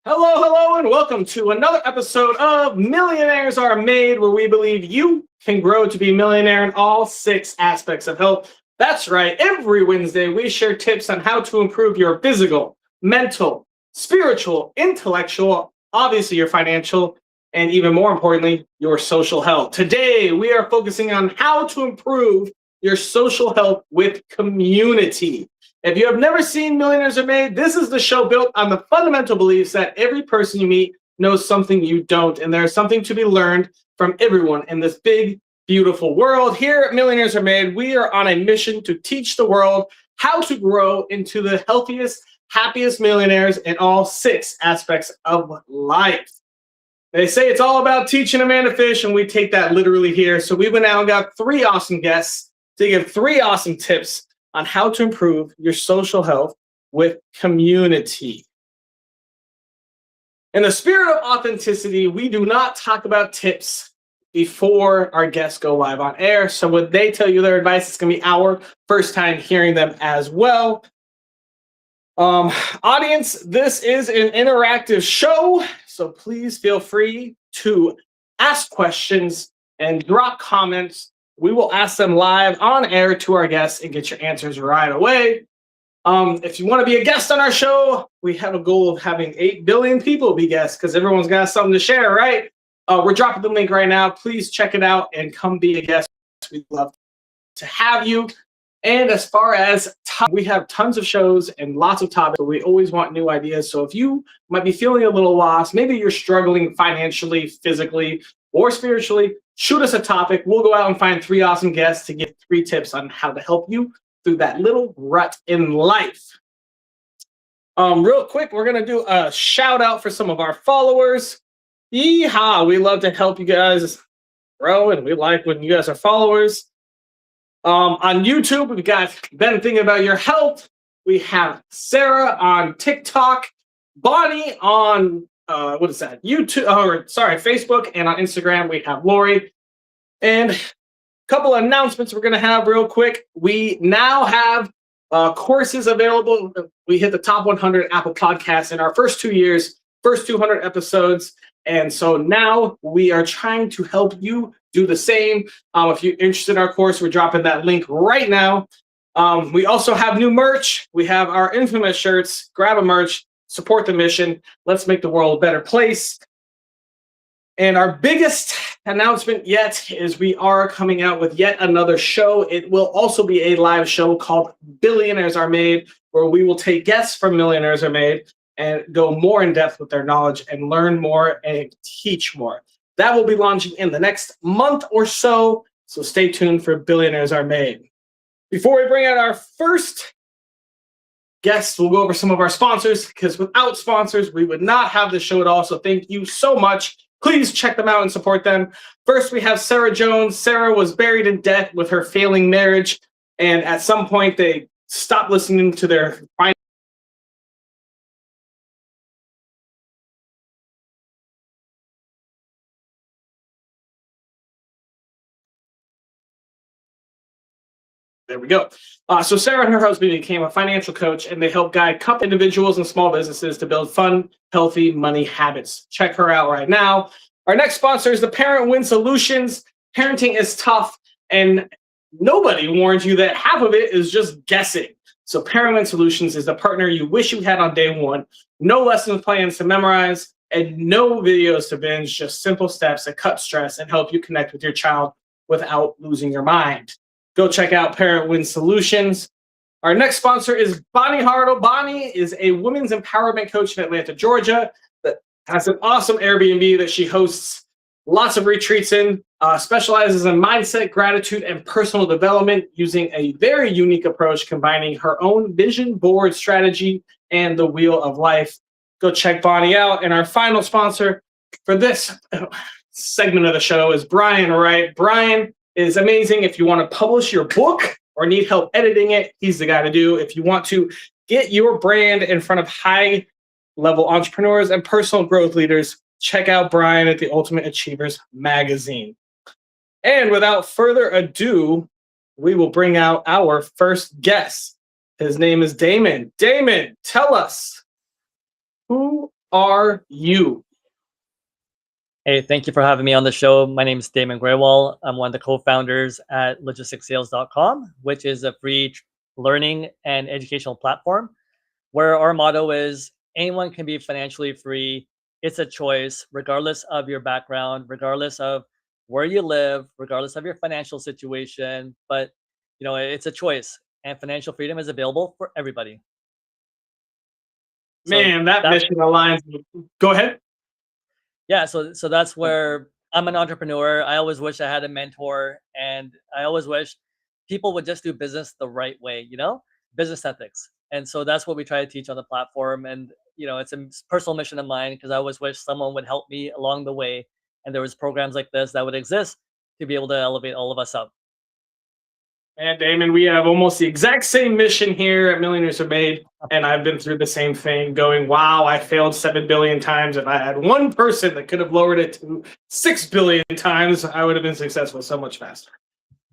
Hello, and welcome to another episode of Millionaires Are Made, where we believe you can grow to be a millionaire in all 6 aspects of health. That's right, every Wednesday we share tips on how to improve your physical, mental, spiritual, intellectual, obviously your financial, and even more importantly, your social health. Today we are focusing on how to improve your social health with community. If you have never seen Millionaires Are Made, this is the show built on the fundamental beliefs that every person you meet knows something you don't, and there's something to be learned from everyone in this big, beautiful world. Here at Millionaires Are Made, we are on a mission to teach the world how to grow into the healthiest, happiest millionaires in all 6 aspects of life. They say it's all about teaching a man to fish, and we take that literally here. So we went out and got 3 awesome guests to give 3 awesome tips on how to improve your social health with community. In the spirit of authenticity, we do not talk about tips before our guests go live on air. So when they tell you their advice, it's going to be our first time hearing them as well. Audience, this is an interactive show, so please feel free to ask questions and drop comments. We will ask them live on air to our guests and get your answers right away. If you want to be a guest on our show, we have a goal of having 8 billion people be guests because everyone's got something to share, right? We're dropping the link right now. Please check it out and come be a guest. We'd love to have you. And as far as we have tons of shows and lots of topics, but we always want new ideas. So if you might be feeling a little lost, maybe you're struggling financially, physically, or spiritually, shoot us a topic. We'll go out and find 3 awesome guests to give 3 tips on how to help you through that little rut in life. Real quick, we're going to do a shout out for some of our followers. Yeehaw! We love to help you guys grow, and we like when you guys are followers. On YouTube, we've got Ben Thinking About Your Health. We have Sarah on TikTok, Bonnie on Facebook, and on Instagram we have Lori. And a couple of announcements we're going to have real quick. We now have courses available. We hit the top 100 Apple Podcasts in our first 2 years, first 200 episodes. And so now we are trying to help you do the same. If you're interested in our course, we're dropping that link right now. We also have new merch. We have our infamous shirts. Grab a merch. Support the mission. Let's make the world a better place. And our biggest announcement yet is we are coming out with yet another show. It will also be a live show called Billionaires Are Made, where we will take guests from Millionaires Are Made and go more in depth with their knowledge and learn more and teach more. That will be launching in the next month or so. So stay tuned for Billionaires Are Made. Before we bring out our first guests, we'll go over some of our sponsors, because without sponsors, we would not have the show at all. So thank you so much. Please check them out and support them. First, we have Sarah Jones. Sarah was buried in debt with her failing marriage. And at some point, they stopped listening to their finances. There we go. So Sarah and her husband became a financial coach, and they help guide individuals and small businesses to build fun, healthy money habits. Check her out right now. Our next sponsor is the Parent Win Solutions. Parenting is tough, and nobody warns you that half of it is just guessing. So Parent Win Solutions is the partner you wish you had on day one. No lesson plans to memorize and no videos to binge, just simple steps that cut stress and help you connect with your child without losing your mind. Go check out Parent Win Solutions. Our next sponsor is Bonnie Hartle. Bonnie is a women's empowerment coach in Atlanta, Georgia, that has an awesome Airbnb that she hosts lots of retreats in, specializes in mindset, gratitude, and personal development using a very unique approach, combining her own vision board strategy and the wheel of life. Go check Bonnie out. And our final sponsor for this segment of the show is Brian Wright. Brian is amazing. If you want to publish your book or need help editing it, he's the guy to do. If you want to get your brand in front of high-level entrepreneurs and personal growth leaders, check out Brian at the Ultimate Achievers magazine. And without further ado, we will bring out our first guest. His name is Damon. Damon, tell us, who are you? Hey, thank you for having me on the show. My name is Damon Graywall. I'm one of the co-founders at logisticsales.com, which is a free learning and educational platform where our motto is anyone can be financially free. It's a choice, regardless of your background, regardless of where you live, regardless of your financial situation. But it's a choice, and financial freedom is available for everybody. So Man, that that mission aligns. Go ahead. yeah, so that's where I'm an entrepreneur. I always wish I had a mentor, and I always wish people would just do business the right way, business ethics. And so that's what we try to teach on the platform. And it's a personal mission of mine because I always wish someone would help me along the way, and there was programs like this that would exist to be able to elevate all of us up. And Damon, we have almost the exact same mission here at Millionaires Are Made. And I've been through the same thing going, wow, I failed 7 billion times. If I had one person that could have lowered it to 6 billion times, I would have been successful so much faster.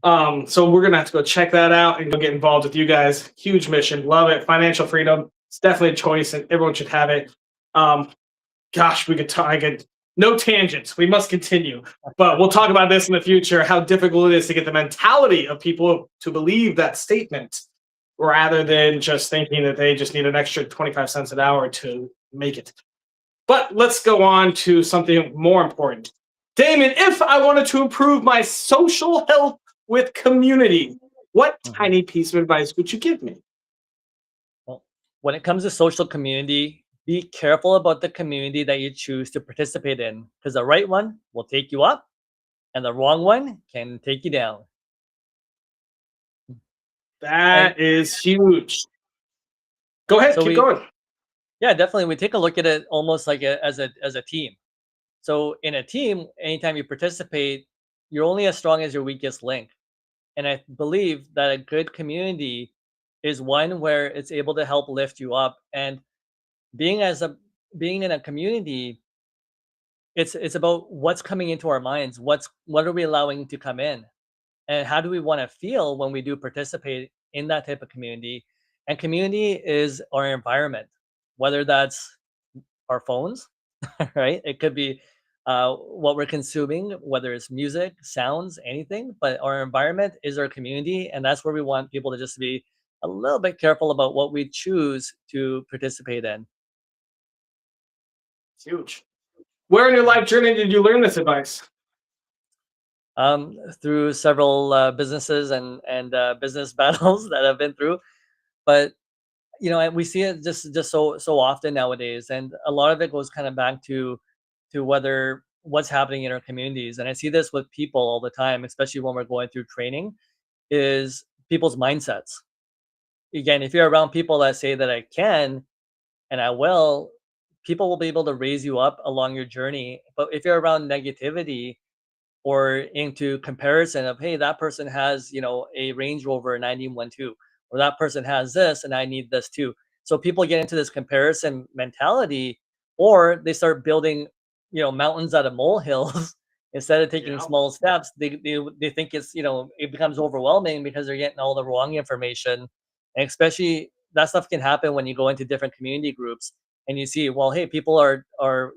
So we're going to have to go check that out and go get involved with you guys. Huge mission. Love it. Financial freedom. It's definitely a choice and everyone should have it. Um, Gosh, we could talk. I could no tangents. We must continue, but we'll talk about this in the future. How difficult it is to get the mentality of people to believe that statement, rather than just thinking that they just need an extra 25 cents an hour to make it. But let's go on to something more important. Damon, if I wanted to improve my social health with community, what Mhm. tiny piece of advice would you give me? Well, when it comes to social community, be careful about the community that you choose to participate in because the right one will take you up and the wrong one can take you down. And That is huge. Go ahead, so keep we going. yeah, definitely we take a look at it almost like as a team. So in a team, anytime you participate, you're only as strong as your weakest link. And I believe that a good community is one where it's able to help lift you up. And being as a being in a community, it's about what's coming into our minds, what are we allowing to come in, and how do we want to feel when we do participate in that type of community. And community is our environment, whether that's our phones, right? It could be what we're consuming, whether it's music, sounds, anything. But our environment is our community, and that's where we want people to just be a little bit careful about what we choose to participate in. It's huge. Where in your life journey did you learn this advice? Through several businesses and business battles that I've been through, but we see it just so often nowadays, and a lot of it goes kind of back to whether what's happening in our communities. And I see this with people all the time, especially when we're going through training, is people's mindsets. Again, if you're around people that say that I can and I will, people will be able to raise you up along your journey. But if you're around negativity or into comparison of, hey, that person has a Range Rover 1912, or that person has this and I need this too. So people get into this comparison mentality, or they start building mountains out of molehills instead of taking Yeah. small steps. They think it becomes overwhelming because they're getting all the wrong information. And especially that stuff can happen when you go into different community groups and you see, well, hey, people are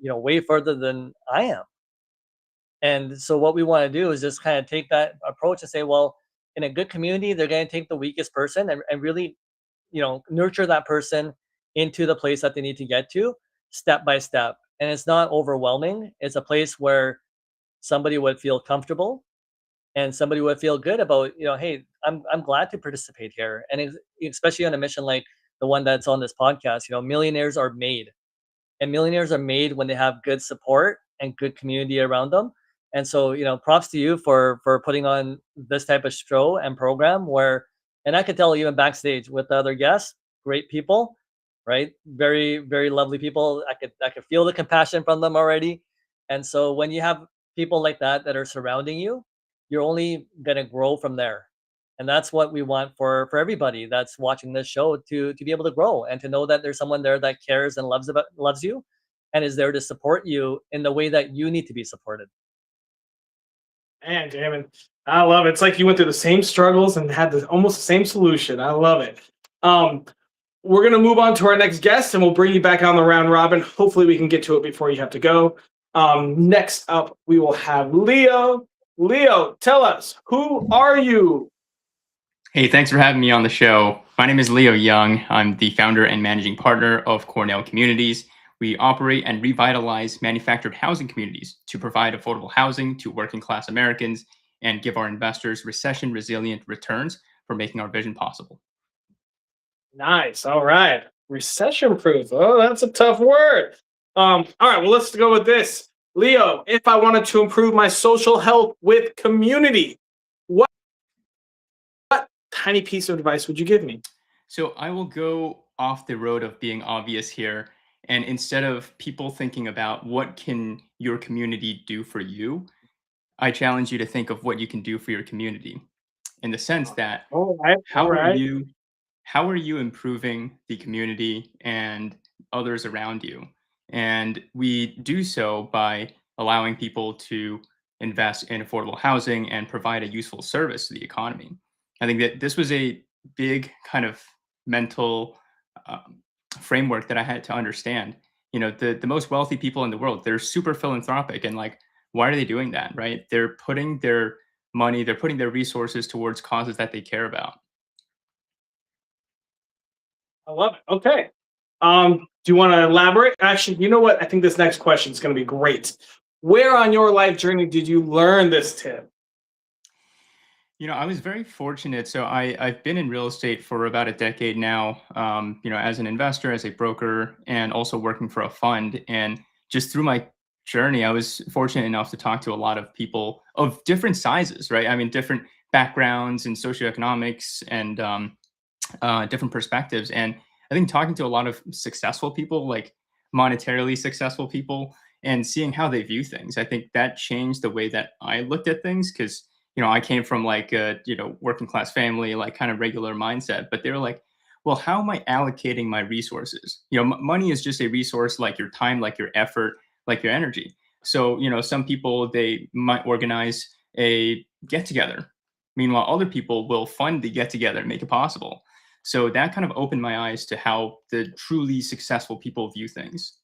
way further than I am. And so what we want to do is just kind of take that approach and say, well, in a good community, they're going to take the weakest person and really, nurture that person into the place that they need to get to step by step. And it's not overwhelming. It's a place where somebody would feel comfortable and somebody would feel good about, hey, I'm glad to participate here. And especially on a mission like the one that's on this podcast, millionaires are made, and millionaires are made when they have good support and good community around them. And so, props to you for putting on this type of show and program where, and I could tell even backstage with the other guests, great people, right? Very, very lovely people. I could feel the compassion from them already. And so when you have people like that are surrounding you, you're only gonna grow from there. And that's what we want for everybody that's watching this show to be able to grow and to know that there's someone there that cares and loves you and is there to support you in the way that you need to be supported. Man, Damon, I love it. It's like you went through the same struggles and had almost the same solution. I love it. Um, we're going to move on to our next guest and we'll bring you back on the round robin. Hopefully, we can get to it before you have to go. Next up, we will have Leo. Leo, tell us, who are you? Hey, thanks for having me on the show. My name is Leo Young. I'm the founder and managing partner of Cornell Communities. We operate and revitalize manufactured housing communities to provide affordable housing to working class Americans and give our investors recession resilient returns for making our vision possible. Nice. All right. Recession proof. Oh, that's a tough word. All right. Well, let's go with this. Leo, if I wanted to improve my social health with community, what tiny piece of advice would you give me? So I will go off the road of being obvious here. And instead of people thinking about what can your community do for you, I challenge you to think of what you can do for your community in the sense that All right. All how are right. you how are you improving the community and others around you? And we do so by allowing people to invest in affordable housing and provide a useful service to the economy. I think that this was a big kind of mental um, framework that I had to understand. You know, the most wealthy people in the world, they're super philanthropic, and like, why are they doing that? Right? They're putting their money, they're putting their resources towards causes that they care about. I love it. Okay. Do you want to elaborate? Actually, you know what? I think this next question is going to be great. Where on your life journey did you learn this tip? You know, I was very fortunate. So I've been in real estate for about a decade now, you know, as an investor, as a broker, and also working for a fund. And just through my journey, I was fortunate enough to talk to a lot of people of different sizes, right? I mean, different backgrounds and socioeconomics and different perspectives. And I think talking to a lot of successful people, like monetarily successful people, and seeing how they view things, I think that changed the way that I looked at things. Because you know, I came from like a working class family, like kind of regular mindset, but they were like, well, how am I allocating my resources? You know, money is just a resource, like your time, like your effort, like your energy. So you know, some people, they might organize a get together. Meanwhile, other people will fund the get together and make it possible. So that kind of opened my eyes to how the truly successful people view things.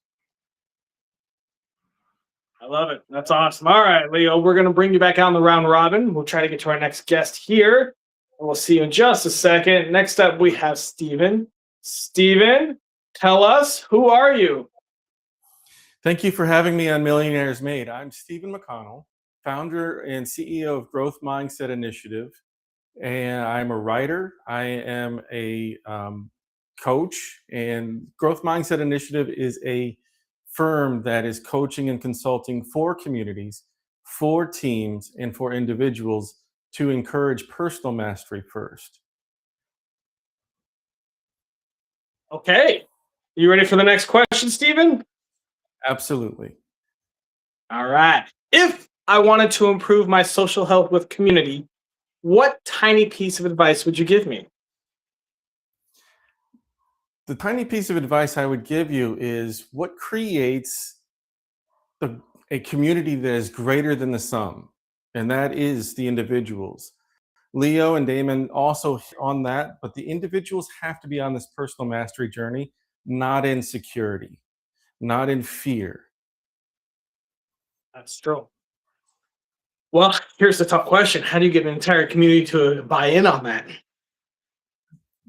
I love it. That's awesome. All right, Leo, we're going to bring you back on the round robin. We'll try to get to our next guest here. We'll see you in just a second. Next up, we have Steven. Steven, tell us, who are you? Thank you for having me on Millionaires Made. I'm Stephen McConnell, founder and CEO of Growth Mindset Initiative, and I'm a writer. I am a coach, and Growth Mindset Initiative is a firm that is coaching and consulting for communities, for teams, and for individuals to encourage personal mastery first. Okay. You ready for the next question, Steven? Absolutely. All right. If I wanted to improve my social health with community, what tiny piece of advice would you give me? The tiny piece of advice I would give you is what creates a, a community that is greater than the sum, and that is the individuals. Leo and Damon also hit on that, but the individuals have to be on this personal mastery journey, not in security, not in fear. That's true. Well, here's the tough question. How do you get an entire community to buy in on that?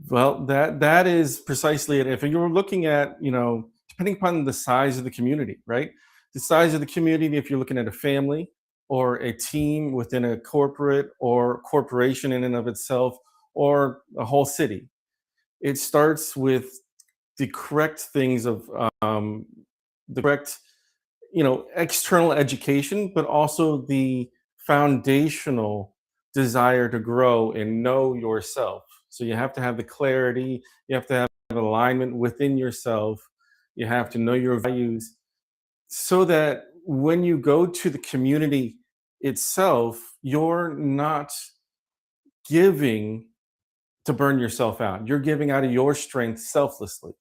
Well, that is precisely it. If you're looking at, depending upon the size of the community, right? The size of the community, if you're looking at a family or a team within a corporate or corporation in and of itself, or a whole city, it starts with the correct things of the correct, external education, but also the foundational desire to grow and know yourself. So you have to have the clarity, you have to have alignment within yourself, you have to know your values, so that when you go to the community itself, you're not giving to burn yourself out. You're giving out of your strength selflessly.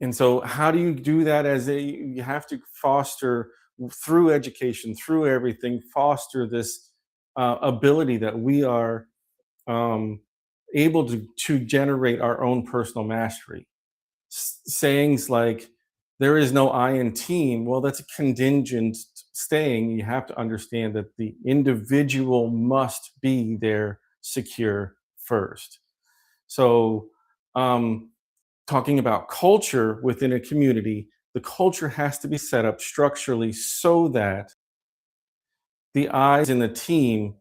And so, how do you do that? You have to foster through education, through everything, foster this ability that we are um, able to generate our own personal mastery. Sayings like, there is no I in team, well, that's a contingent saying. You have to understand that the individual must be there secure first. So, talking about culture within a community, the culture has to be set up structurally so that the eyes in the team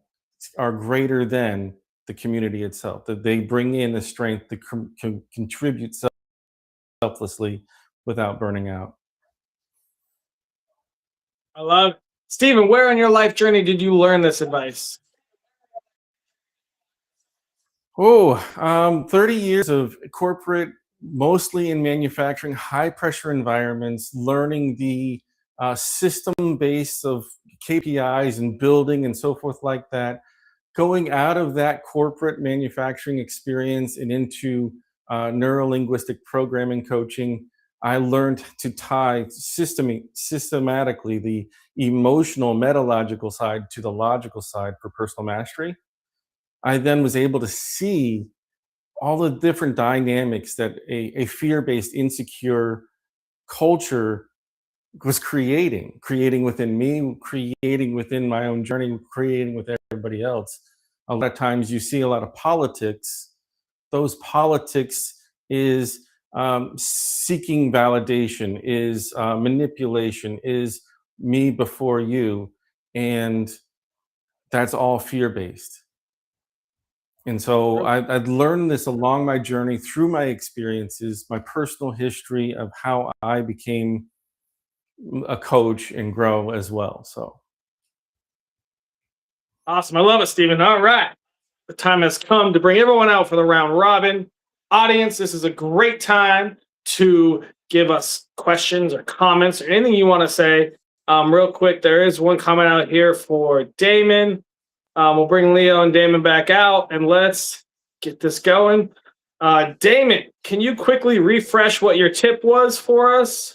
are greater than the community itself, that they bring in the strength to contribute selflessly without burning out. I love it. Stephen, where in your life journey did you learn this advice? 30 years of corporate, mostly in manufacturing, high pressure environments, learning the system base of KPIs and building and so forth like that. Going out of that corporate manufacturing experience and into neuro-linguistic programming coaching, I learned to tie systematically the emotional, metalogical side to the logical side for personal mastery. I then was able to see all the different dynamics that a fear-based, insecure culture was creating within me, creating within my own journey, creating with everybody else. A lot of times you see a lot of politics. Those politics is seeking validation, is manipulation, is me before you. And that's all fear-based. And so I'd learned this along my journey through my experiences, my personal history of how I became a coach and grow as well. So Awesome. I love it, Stephen. All right. The time has come to bring everyone out for the round robin. Audience, this is a great time to give us questions or comments or anything you want to say. Real quick, there is one comment out here for Damon. We'll bring Leo and Damon back out and let's get this going. Damon, can you quickly refresh what your tip was for us?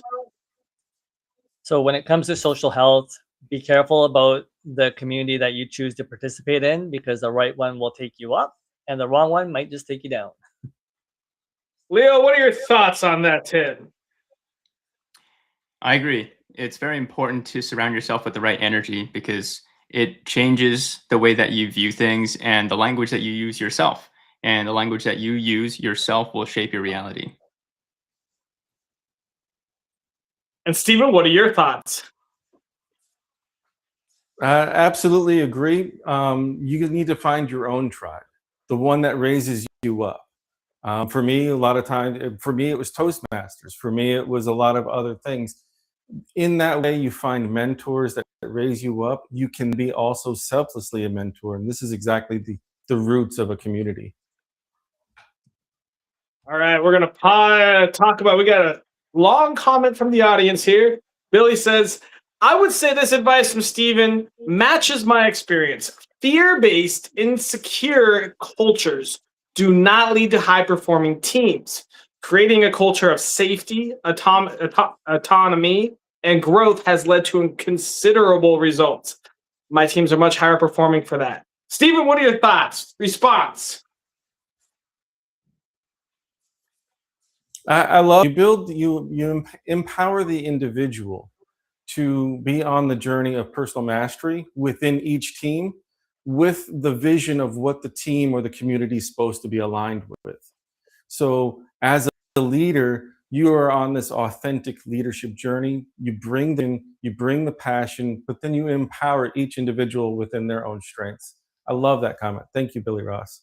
So when it comes to social health, be careful about the community that you choose to participate in, because the right one will take you up and the wrong one might just take you down. Leo, what are your thoughts on that tip? I agree. It's very important to surround yourself with the right energy because it changes the way that you view things and the language that you use yourself. And the language that you use yourself will shape your reality. And Stephen, what are your thoughts? Absolutely agree. You need to find your own tribe, the one that raises you up. For me, a lot of times, for me, it was Toastmasters. For me, it was a lot of other things. In that way, you find mentors that raise you up. You can be also selflessly a mentor. And this is exactly the roots of a community. All right, we're going to talk about, we got a long comment from the audience here. Billy says, I would say this advice from Stephen matches my experience. Fear-based, insecure cultures do not lead to high-performing teams. Creating a culture of safety, autonomy, and growth has led to considerable results. My teams are much higher performing for that. Stephen, what are your thoughts? Response. I love you empower the individual to be on the journey of personal mastery within each team with the vision of what the team or the community is supposed to be aligned with. So as a leader, you are on this authentic leadership journey. You bring the passion, but then you empower each individual within their own strengths. I love that comment. Thank you, Billy Ross.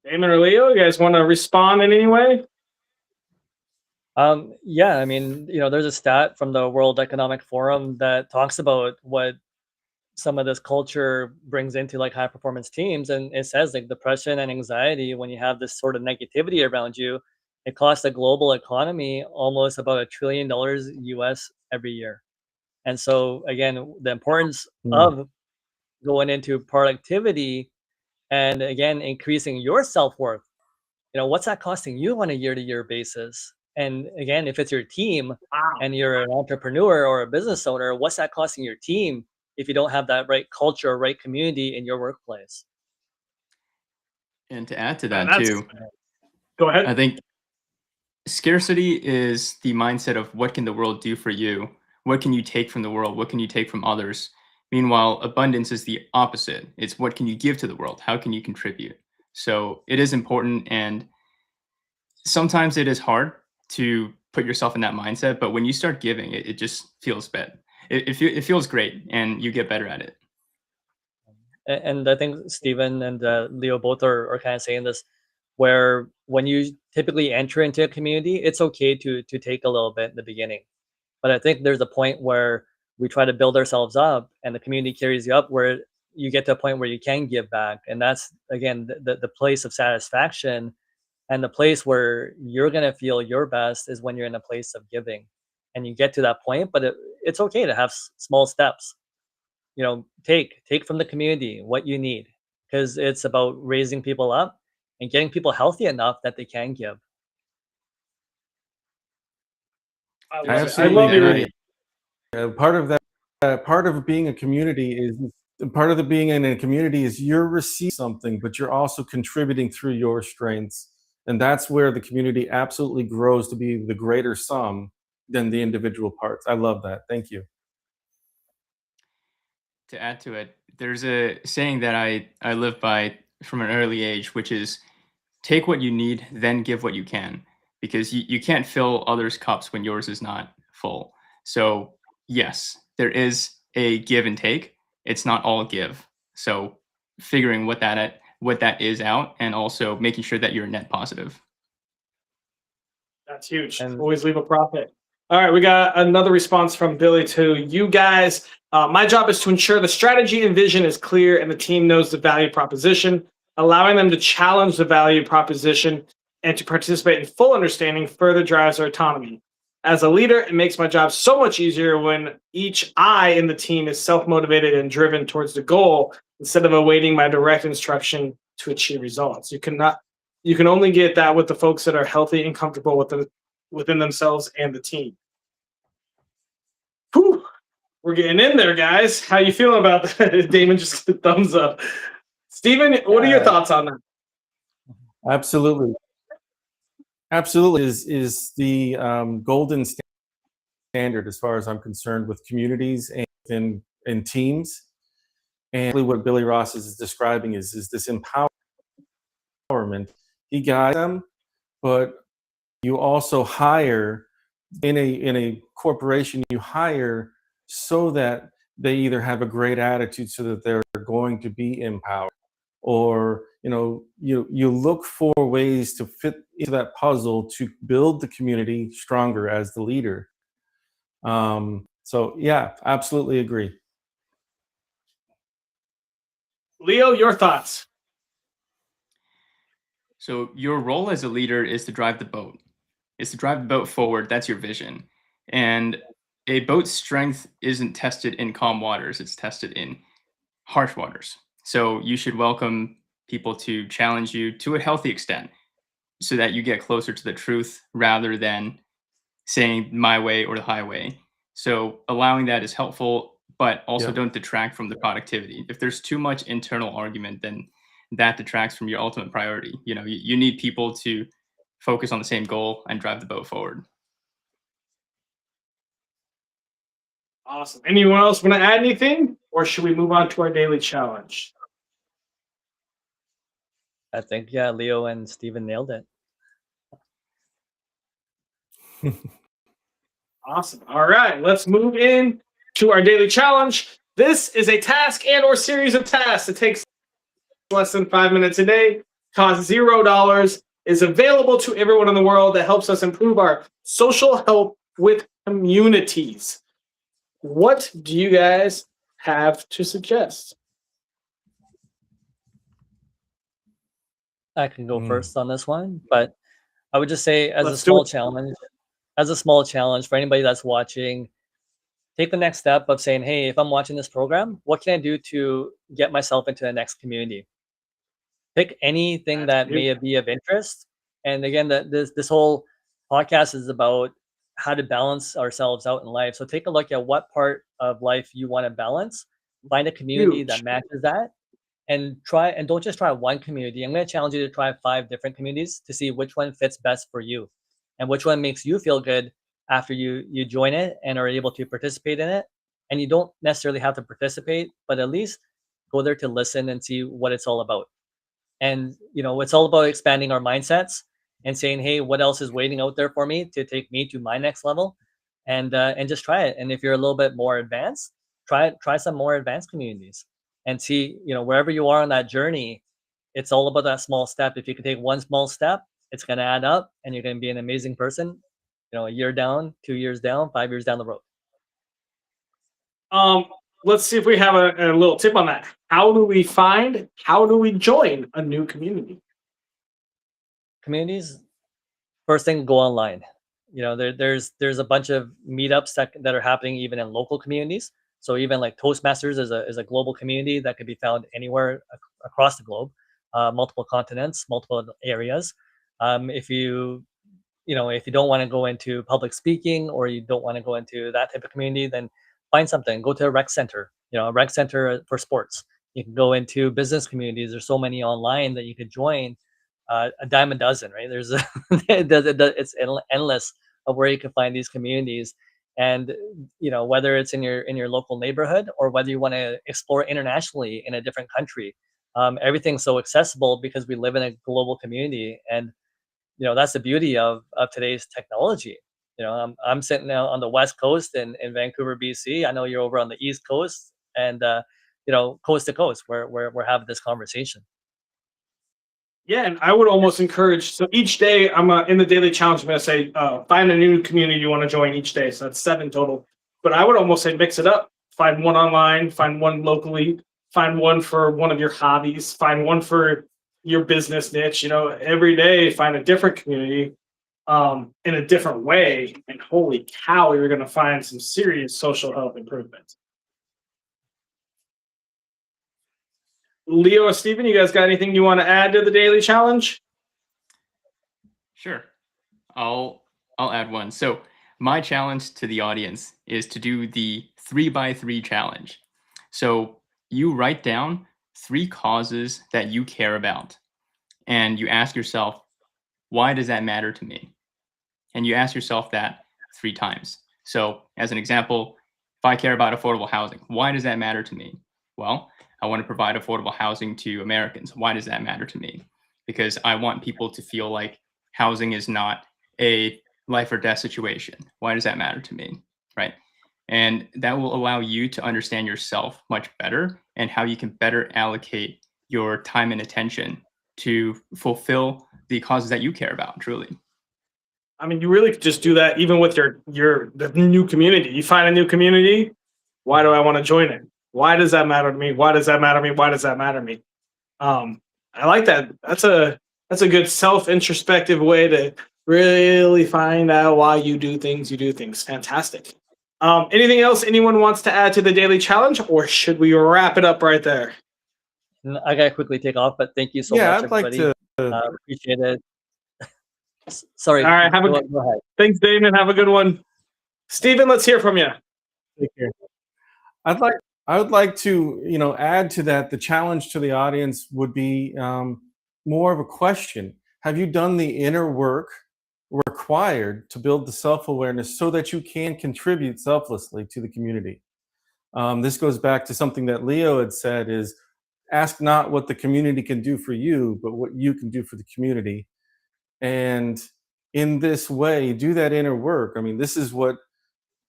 Damon or Leo, you guys want to respond in any way? Yeah, I mean, there's a stat from the World Economic Forum that talks about what some of this culture brings into like high performance teams, and it says like depression and anxiety, when you have this sort of negativity around you, it costs the global economy almost about $1 trillion US every year. And so again, the importance of going into productivity and again increasing your self-worth. What's that costing you on a year-to-year basis? And again, if it's your team Wow. and you're an entrepreneur or a business owner, what's that costing your team if you don't have that right culture, right community in your workplace? And to add to And that that's too, go ahead. I think scarcity is the mindset of what can the world do for you? What can you take from the world? What can you take from others? Meanwhile, abundance is the opposite. It's what can you give to the world? How can you contribute? So it is important, and sometimes it is hard to put yourself in that mindset, but when you start giving, it just feels bad. It feels great, and you get better at it. And I think Stephen and Leo both are kind of saying this, where when you typically enter into a community, it's okay to take a little bit in the beginning. But I think there's a point where we try to build ourselves up and the community carries you up, where you get to a point where you can give back. And that's, again, the place of satisfaction, and the place where you're going to feel your best is when you're in a place of giving. And you get to that point, but it's okay to have small steps. Take from the community what you need, because it's about raising people up and getting people healthy enough that they can give. I I love it. I absolutely love your agree. Part of that, part of being a community is part of the being in a community is you're receiving something, but you're also contributing through your strengths, and that's where the community absolutely grows to be the greater sum than the individual parts. I love that. Thank you. To add to it, there's a saying that I live by from an early age, which is take what you need, then give what you can, because you can't fill others' cups when yours is not full. So, yes, there is a give and take. It's not all give. So, figuring what that is out, and also making sure that you're net positive. That's huge. And Always leave a profit. All right, we got another response from Billy to you guys. My job is to ensure the strategy and vision is clear and the team knows the value proposition. Allowing them to challenge the value proposition and to participate in full understanding further drives our autonomy. As a leader, it makes my job so much easier when each I in the team is self-motivated and driven towards the goal instead of awaiting my direct instruction to achieve results. You can only get that with the folks that are healthy and comfortable within themselves and the team. Whew, we're getting in there, guys. How you feeling about that? Damon just thumbs up. Steven, what are your thoughts on that? Absolutely. Absolutely is the golden standard as far as I'm concerned with communities and in teams. And really what Billy Ross is describing is this empowerment. He guides them, but you also hire in a corporation, you hire so that they either have a great attitude so that they're going to be empowered, or you look for ways to fit into that puzzle to build the community stronger as the leader. So yeah, absolutely agree. Leo, your thoughts? So your role as a leader is to drive the boat. Is to drive the boat forward. That's your vision. And a boat's strength isn't tested in calm waters, it's tested in harsh waters. So you should welcome people to challenge you to a healthy extent so that you get closer to the truth rather than saying my way or the highway. So allowing that is helpful, but also Yeah. don't detract from the productivity. If there's too much internal argument, then that detracts from your ultimate priority. You need people to focus on the same goal and drive the boat forward. Awesome. Anyone else want to add anything, or should we move on to our daily challenge? I think, yeah, Leo and Stephen nailed it. Awesome. All right, let's move in to our daily challenge. This is a task and/or series of tasks. It takes less than 5 minutes a day, costs $0, is available to everyone in the world that helps us improve our social health with communities. What do you guys have to suggest? I can go first on this one, but I would just say as a Let's do small it. challenge, for anybody that's watching, take the next step of saying, hey, if I'm watching this program, what can I do to get myself into the next community? Pick anything That's that may be of interest. And again, this whole podcast is about how to balance ourselves out in life. So take a look at what part of life you want to balance, find a community Huge. that matches that, and don't just try one community. I'm going to challenge you to try 5 different communities to see which one fits best for you and which one makes you feel good after you join it and are able to participate in it. And you don't necessarily have to participate, but at least go there to listen and see what it's all about. And it's all about expanding our mindsets and saying, hey, what else is waiting out there for me to take me to my next level, and just try it. And if you're a little bit more advanced, try some more advanced communities and see, wherever you are on that journey, it's all about that small step. If you can take one small step, it's going to add up and you're going to be an amazing person, a year down, 2 years down, 5 years down the road. Let's see if we have a little tip on that. How do we join a new community? Communities, first thing, go online. There's a bunch of meetups that are happening even in local communities. So even like Toastmasters is a global community that can be found anywhere across the globe, multiple continents, multiple areas. If you don't want to go into public speaking or you don't want to go into that type of community, then find something. Go to a rec center, a rec center for sports. You can go into business communities. There's so many online that you could join. A dime a dozen, right? There's it's endless of where you can find these communities. And whether it's in your local neighborhood or whether you want to explore internationally in a different country, everything's so accessible because we live in a global community. And that's the beauty of today's technology. I'm sitting now on the West Coast in Vancouver, BC. I know you're over on the East Coast, and coast to coast, where we're having this conversation. Yeah, and I would almost encourage. So each day, I'm in the daily challenge. I'm going to say find a new community you want to join each day. So that's 7 total. But I would almost say mix it up. Find one online. Find one locally. Find one for one of your hobbies. Find one for your business niche. Every day, find a different community in a different way. And holy cow, you're going to find some serious social health improvements. Leo or Steven, you guys got anything you want to add to the daily challenge? Sure. I'll add one. So my challenge to the audience is to do the 3x3 challenge. So you write down 3 causes that you care about, and you ask yourself, why does that matter to me? And you ask yourself that 3 times. So as an example, if I care about affordable housing, why does that matter to me? Well, I want to provide affordable housing to Americans. Why does that matter to me? Because I want people to feel like housing is not a life or death situation. Why does that matter to me? Right? And that will allow you to understand yourself much better and how you can better allocate your time and attention to fulfill the causes that you care about, truly. I mean, you really could just do that even with the new community. You find a new community. Why do I want to join it? Why does that matter to me? Why does that matter to me? Why does that matter to me? I like that. That's a good self-introspective way to really find out why you do things. Fantastic. Anything else anyone wants to add to the daily challenge, or should we wrap it up right there? I gotta quickly take off, but thank you so much, I'd everybody. like to. Appreciate it. Sorry. All right. Go ahead. Thanks, Damon. Have a good one. Steven, let's hear from you. Take care. I would like to, add to that. The challenge to the audience would be more of a question. Have you done the inner work required to build the self-awareness so that you can contribute selflessly to the community? This goes back to something that Leo had said, is ask not what the community can do for you, but what you can do for the community. And in this way, do that inner work. I mean, this is what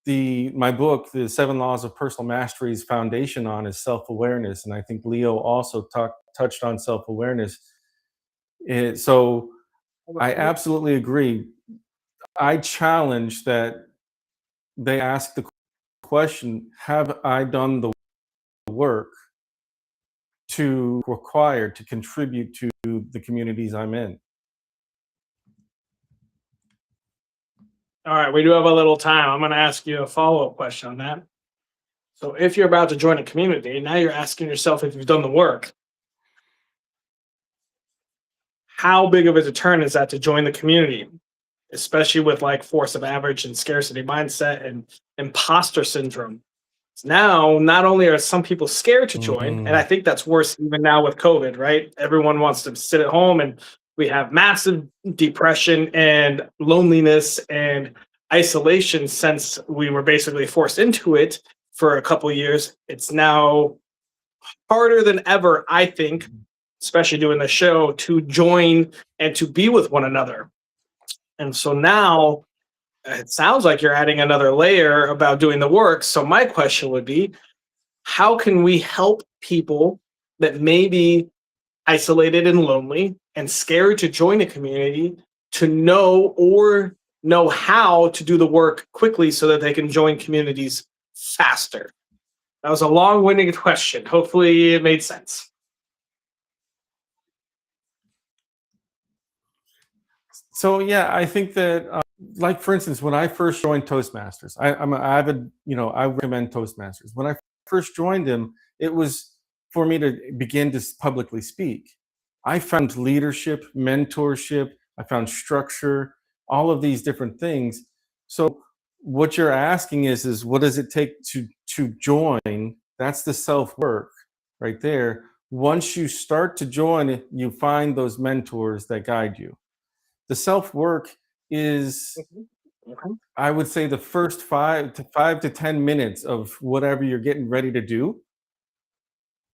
my book, The 7 Laws of Personal Mastery's foundation on, is self-awareness. And I think Leo also touched on self-awareness. So I absolutely agree. I challenge that they ask the question, have I done the work required to contribute to the communities I'm in? All right, we do have a little time. I'm going to ask you a follow-up question on that. So if you're about to join a community, now you're asking yourself if you've done the work. How big of a deterrent is that to join the community, especially with like force of average and scarcity mindset and imposter syndrome? Now, not only are some people scared to join, and I Mm. think that's worse even now with COVID, right? Everyone wants to sit at home, and we have massive depression and loneliness and isolation since we were basically forced into it for a couple years. It's now harder than ever, I think, especially doing the show, to join and to be with one another. And so now it sounds like you're adding another layer about doing the work. So my question would be, how can we help people that may be isolated and lonely and scared to join a community to know how to do the work quickly so that they can join communities faster? That was a long-winded question. Hopefully it made sense. So yeah, I think that, like for instance, when I first joined Toastmasters, I'm an avid, I recommend Toastmasters. When I first joined them, it was for me to begin to publicly speak. I found leadership, mentorship, I found structure, all of these different things. So what you're asking is what does it take to join? That's the self work right there. Once you start to join, you find those mentors that guide you. The self work is, Okay. I would say, the first 5 to 10 minutes of whatever you're getting ready to do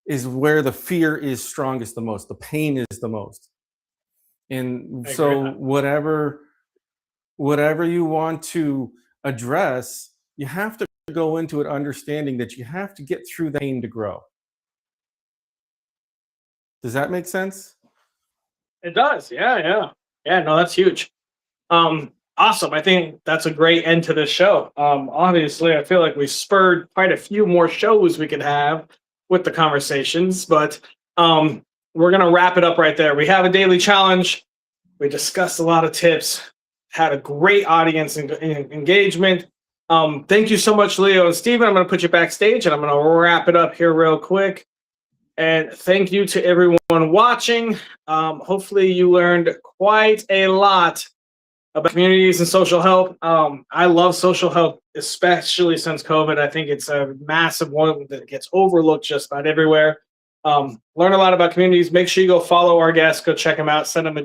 is where the fear is strongest the most, the pain is the most. And I agree with so that. whatever you want to address, you have to go into it understanding that you have to get through the pain to grow. Does that make sense? It does. Yeah. Yeah, no, that's huge. Awesome. I think that's a great end to this show. Obviously, I feel like we spurred quite a few more shows we could have with the conversations, but we're going to wrap it up right there. We have a daily challenge. We discussed a lot of tips, had a great audience engagement. Thank you so much, Leo and Steven. I'm going to put you backstage and I'm going to wrap it up here real quick. And thank you to everyone watching. Hopefully you learned quite a lot about communities and social help. I love social help, especially since COVID. I think it's a massive one that gets overlooked just about everywhere. Learn a lot about communities. Make sure you go follow our guests, go check them out, send them a